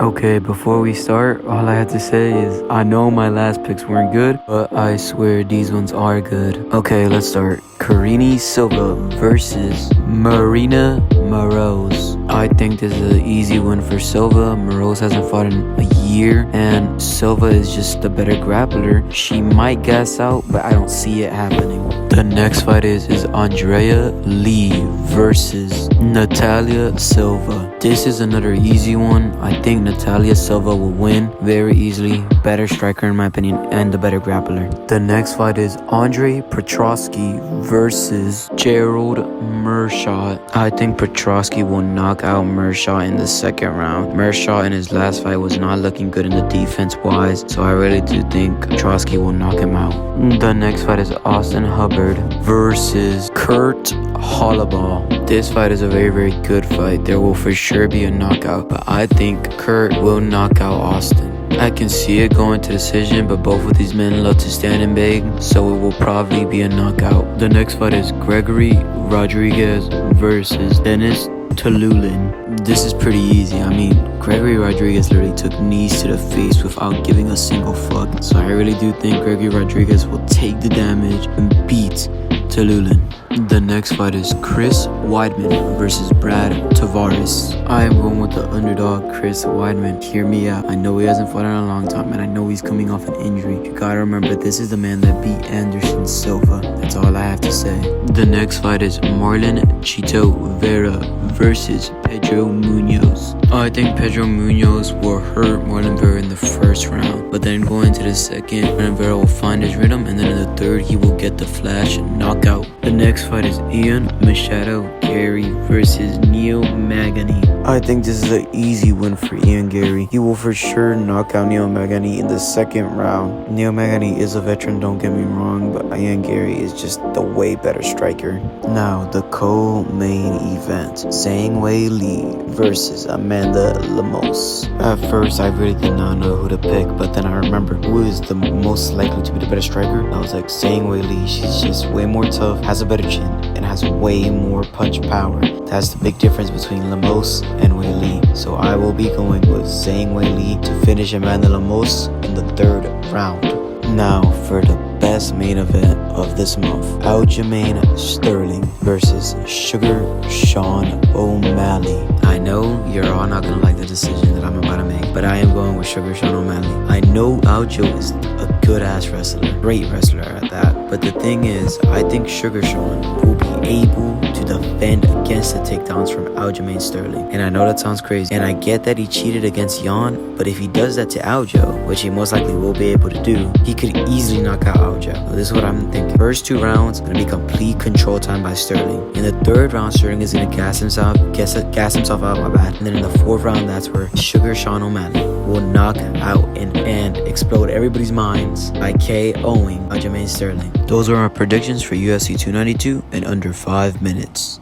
Okay, before we start, all I have to say is I know my last picks weren't good, but I swear these ones are good. Okay, let's start. Karine Silva versus Marina Moroz. I think this is an easy win for Silva. Moroz hasn't fought in a year, and Silva is just the better grappler. She might gas out, but I don't see it happening. The next fight is Andrea Lee versus Natalia Silva. This is another easy one. I think Natalia Silva will win very easily. Better striker in my opinion, and the better grappler. The next fight is Andre Petroski versus Gerald Meerschaert. I think Petroski will knock out Meerschaert in the second round. Meerschaert in his last fight was not looking good in the defense wise, so I really do think Petroski will knock him out. The next fight is Austin Hubbard versus Kurt Hollaball. This fight is a very good fight. There will for sure be a knockout, but I think Kurt will knock out Austin. I can see it going to decision, but both of these men love to stand and beg, so it will probably be a knockout. The next fight is Gregory Rodriguez versus Dennis Tululin. This is pretty easy. I mean, Gregory Rodriguez literally took knees to the face without giving a single fuck. So I really do think Gregory Rodriguez will take the damage and beat Tululin. The next fight is Chris Weidman versus Brad Tavares. I am going with the underdog, Chris Weidman. Hear me out. I know he hasn't fought in a long time, and I know he's coming off an injury. You gotta remember, this is the man that beat Anderson Silva. That's all I have to say. The next fight is Marlon Chito Vera versus Pedro Munoz. I think Pedro Munoz will hurt Marlon Vera in the first round, but then going into the second, Marlon Vera will find his rhythm, and then in the third, he will get the flash knockout. The next fight is Ian Machado Gary versus Neil Magny. I think this is an easy win for Ian Gary. He will for sure knock out Neil Magny in the second round. Neil Magny is a veteran, don't get me wrong, but Ian Gary is just the way better striker. Now, the co-main event, Zhang Wei Li versus Amanda Lemos. At first, I really did not know who to pick, but then I remember who is the most likely to be the better striker. I was like, Zhang Wei Li. She's just way more tough, has a better chin, and has way more punch power. That's the big difference between Lemos and Wei Li. So I will be going with Zhang Wei Li to finish Amanda Lemos in the third round. Now for the best main event of this month, Aljamain Sterling versus Sugar Sean O'Malley. I know you're all not gonna like the decision that I'm about to make, but I am going with Sugar Sean O'Malley. I know Aljo is a good ass wrestler, great wrestler at that, but the thing is, I think Sugar Sean will be able to defend against the takedowns from Aljamain Sterling. And I know that sounds crazy, and I get that he cheated against Jan, but if he does that to Aljo, which he most likely will be able to do, he could easily knock out Aljo. So this is what I'm thinking. First two rounds gonna be complete control time by Sterling. In the third round, Sterling is gonna gas himself out, my bad. And then in the fourth round, that's where Sugar Sean O'Malley will knock out and explode everybody's minds by KOing Aljamain Sterling. Those are our predictions for UFC 292 in under 5 minutes.